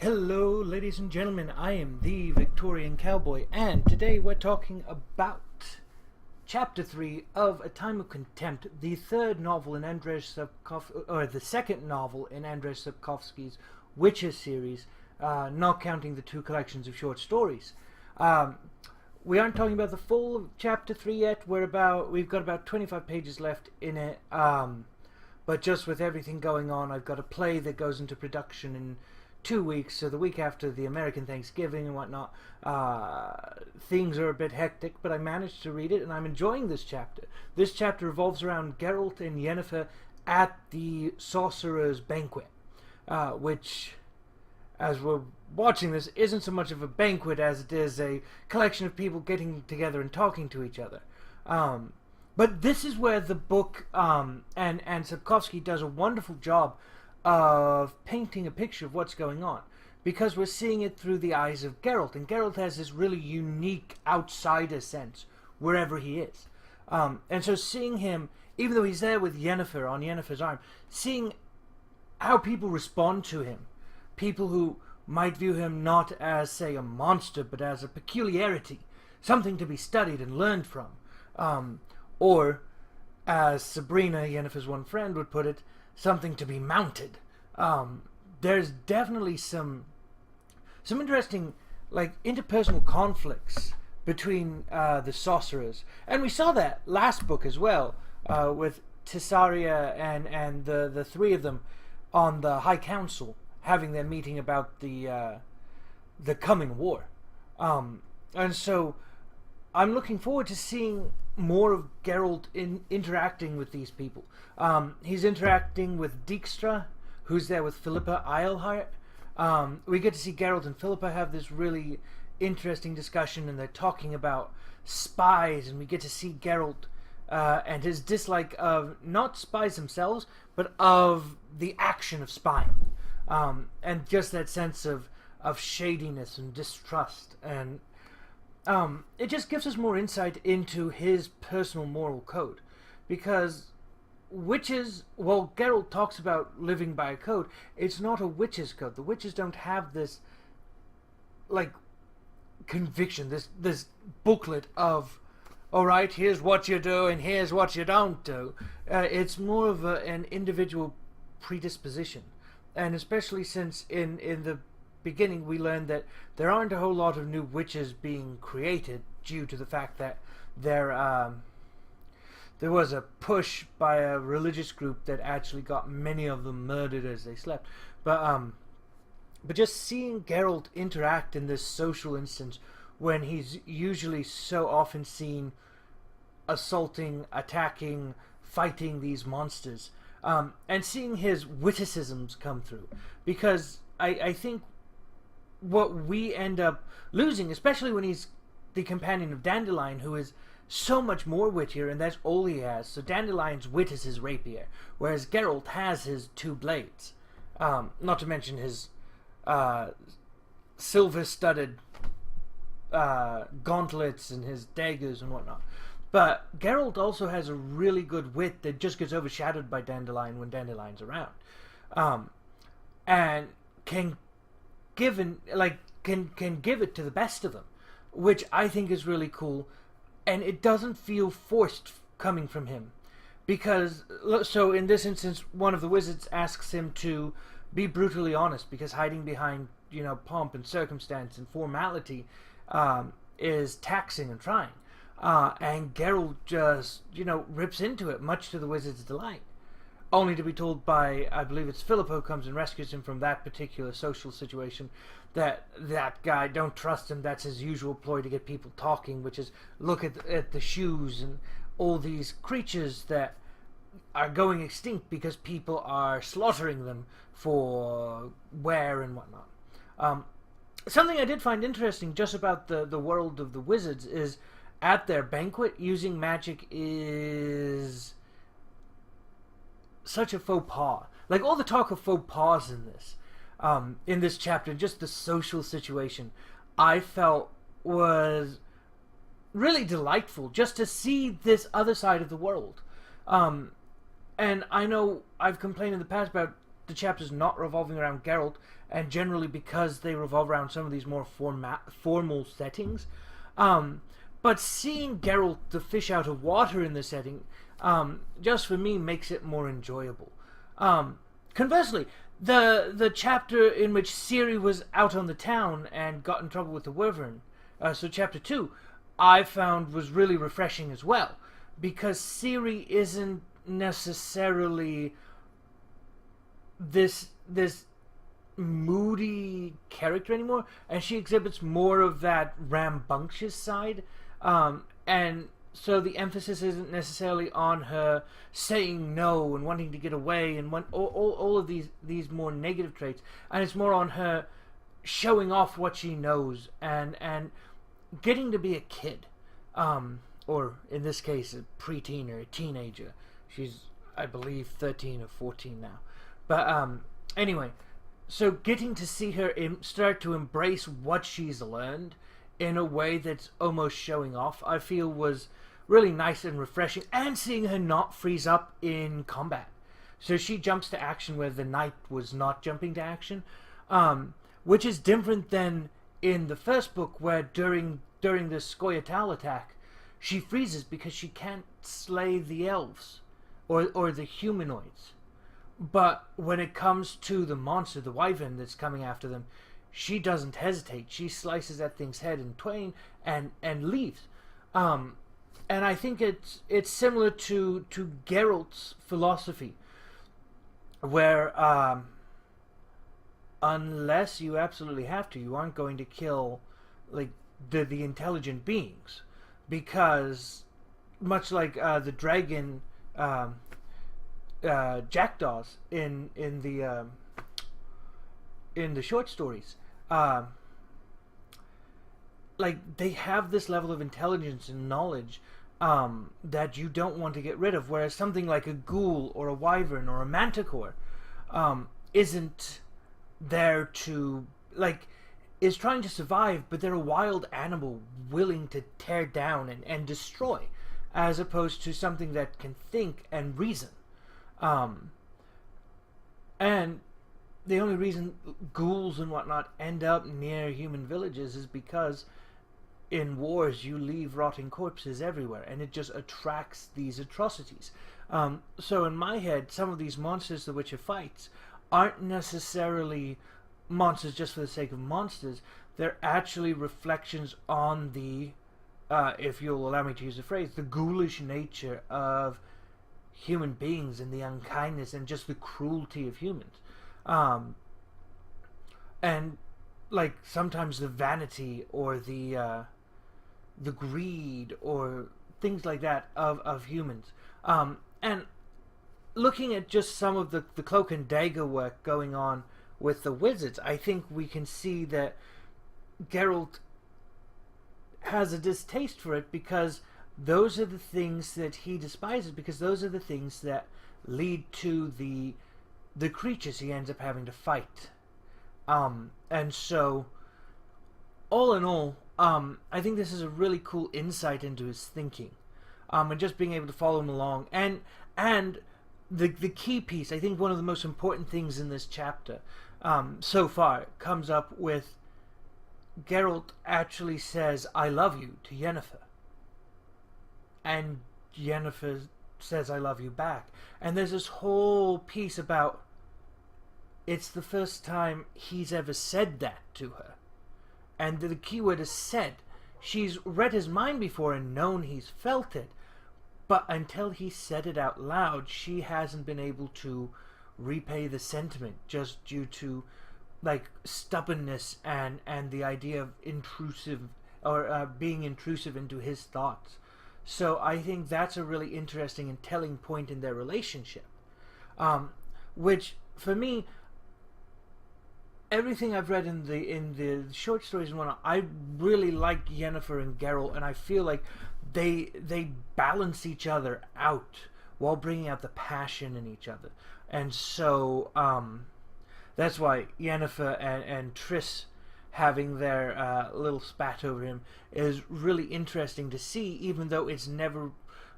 Hello, ladies and gentlemen, I am the Victorian Cowboy, and today we're talking about Chapter 3 of A Time of Contempt, the third novel in the second novel in Andrzej Sapkowski's Witcher series, not counting the two collections of short stories. We aren't talking about the full of Chapter 3 yet. We've got about 25 pages left in it, but just with everything going on, I've got a play that goes into production in 2 weeks, so the week after the American Thanksgiving and whatnot. Things are a bit hectic, but I managed to read it, and I'm enjoying this chapter. This chapter revolves around Geralt and Yennefer at the Sorcerer's Banquet, which, as we're watching this, isn't so much of a banquet as it is a collection of people getting together and talking to each other. But this is where the book, and Sapkowski does a wonderful job of painting a picture of what's going on, because we're seeing it through the eyes of Geralt, and Geralt has this really unique outsider sense wherever he is. And so seeing him, even though he's there with Yennefer on Yennefer's arm, seeing how people respond to him, people who might view him not as, say, a monster, but as a peculiarity, something to be studied and learned from, or, as Sabrina, Yennefer's one friend, would put it, something to be mounted. There's definitely some interesting, interpersonal conflicts between the sorcerers, and we saw that last book as well, with Tissaria and the three of them on the High Council having their meeting about the coming war. And so I'm looking forward to seeing more of Geralt interacting with these people. He's interacting with Dijkstra, who's there with Philippa Eilhart. We get to see Geralt and Philippa have this really interesting discussion, and they're talking about spies, and we get to see Geralt and his dislike of not spies themselves, but of the action of spying. And just that sense of shadiness and distrust, and it just gives us more insight into his personal moral code, because witches, well, Geralt talks about living by a code. It's not a witch's code. The witches don't have this, conviction, this booklet of, alright, here's what you do and here's what you don't do. It's more of an individual predisposition. And especially since in the beginning we learned that there aren't a whole lot of new witches being created due to the fact that there was a push by a religious group that actually got many of them murdered as they slept. But just seeing Geralt interact in this social instance when he's usually so often seen assaulting, attacking, fighting these monsters, and seeing his witticisms come through, because I think what we end up losing, especially when he's the companion of Dandelion, who is so much more wittier, and that's all he has. So Dandelion's wit is his rapier, whereas Geralt has his two blades. Not to mention his silver-studded gauntlets and his daggers and whatnot. But Geralt also has a really good wit that just gets overshadowed by Dandelion when Dandelion's around, and can give it to the best of them, which I think is really cool. And it doesn't feel forced coming from him, because, so in this instance, one of the wizards asks him to be brutally honest, because hiding behind, pomp and circumstance and formality is taxing and trying. And Geralt just, rips into it, much to the wizard's delight, only to be told by, I believe it's Philippa, who comes and rescues him from that particular social situation, that guy, don't trust him, that's his usual ploy to get people talking, which is look at the shoes and all these creatures that are going extinct because people are slaughtering them for wear and whatnot. Something I did find interesting just about the world of the wizards is, at their banquet, using magic is such a faux pas. All the talk of faux pas in this chapter, just the social situation, I felt was really delightful, just to see this other side of the world. And I know I've complained in the past about the chapters not revolving around Geralt, and generally because they revolve around some of these more formal settings. But seeing Geralt, the fish out of water in the setting, just for me makes it more enjoyable. Conversely, the chapter in which Ciri was out on the town and got in trouble with the Wyvern, so chapter 2, I found was really refreshing as well, because Ciri isn't necessarily this moody character anymore, and she exhibits more of that rambunctious side, and so the emphasis isn't necessarily on her saying no and wanting to get away and all of these more negative traits, and it's more on her showing off what she knows and getting to be a kid, or in this case a preteen or a teenager. She's, I believe, 13 or 14 now, but anyway, so getting to see her start to embrace what she's learned in a way that's almost showing off, I feel was really nice and refreshing, and seeing her not freeze up in combat. So she jumps to action where the knight was not jumping to action, which is different than in the first book, where during the Scoia'tael attack, she freezes because she can't slay the elves or the humanoids. But when it comes to the monster, the wyvern that's coming after them, she doesn't hesitate. She slices that thing's head in twain and leaves. And I think it's similar to Geralt's philosophy, where unless you absolutely have to, you aren't going to kill like the intelligent beings, because much like the dragon jackdaws in the short stories, like they have this level of intelligence and knowledge that you don't want to get rid of, whereas something like a ghoul or a wyvern or a manticore isn't there to, like, is trying to survive, but they're a wild animal willing to tear down and destroy, as opposed to something that can think and reason. And the only reason ghouls and whatnot end up near human villages is because in wars you leave rotting corpses everywhere, and it just attracts these atrocities. So in my head, some of these monsters the Witcher fights aren't necessarily monsters just for the sake of monsters. They're actually reflections on the, if you'll allow me to use the phrase, the ghoulish nature of human beings and the unkindness and just the cruelty of humans. And like sometimes the vanity or the greed or things like that of humans. And looking at just some of the cloak and dagger work going on with the wizards, I think we can see that Geralt has a distaste for it, because those are the things that he despises, because those are the things that lead to the creatures he ends up having to fight. And so, all in all, I think this is a really cool insight into his thinking, and just being able to follow him along. And the key piece, I think one of the most important things in this chapter so far, comes up with Geralt actually says, "I love you" to Yennefer. And Yennefer says, "I love you" back. And there's this whole piece about it's the first time he's ever said that to her. And the key word is said. She's read his mind before and known he's felt it, but until he said it out loud, she hasn't been able to repay the sentiment, just due to like stubbornness and the idea of intrusive or being intrusive into his thoughts. So I think that's a really interesting and telling point in their relationship, which for me, everything I've read in the short stories and whatnot, I really like Yennefer and Geralt, and I feel like they balance each other out while bringing out the passion in each other. And so that's why Yennefer and Triss having their little spat over him is really interesting to see, even though it's never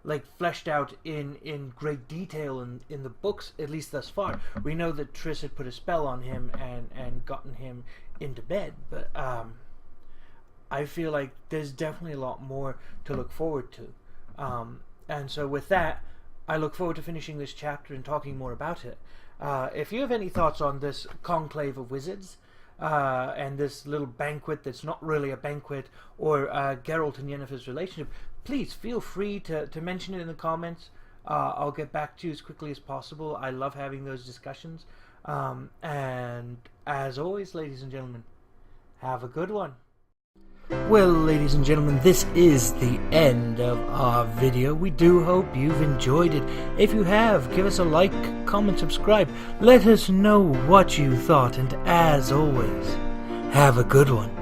like fleshed out in great detail in the books, at least thus far. We know that Triss had put a spell on him and gotten him into bed, but I feel like there's definitely a lot more to look forward to. And so with that, I look forward to finishing this chapter and talking more about it. If you have any thoughts on this conclave of wizards, and this little banquet that's not really a banquet, or Geralt and Yennefer's relationship, please feel free to mention it in the comments. I'll get back to you as quickly as possible. I love having those discussions. And as always, ladies and gentlemen, have a good one. Well, ladies and gentlemen, this is the end of our video. We do hope you've enjoyed it. If you have, give us a like, comment, subscribe. Let us know what you thought, and as always, have a good one.